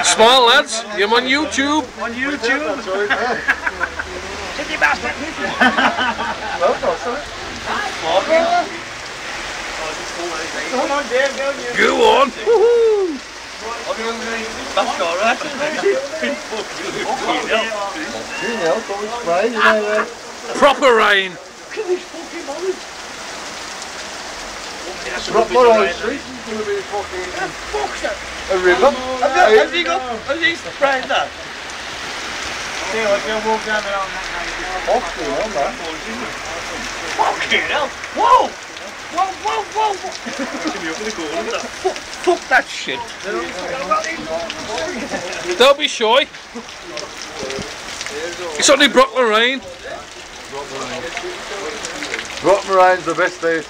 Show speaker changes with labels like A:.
A: Smile, lads. You're on YouTube.
B: On YouTube. City bastard. Come on, Dave, go you.
A: Go on. Woohoo!
B: That's alright.
A: Proper rain.
C: Brockmoor High Street is going to be fucking a river.
B: Have you sprayed that? See, I can walk down there on that night.
C: Fucking hell, man.
B: Fucking hell! Whoa! Whoa, whoa, whoa! Fuck that shit!
A: Don't be shy. It's only Brockmoor rain.
C: Brockmoor Rain's the best day.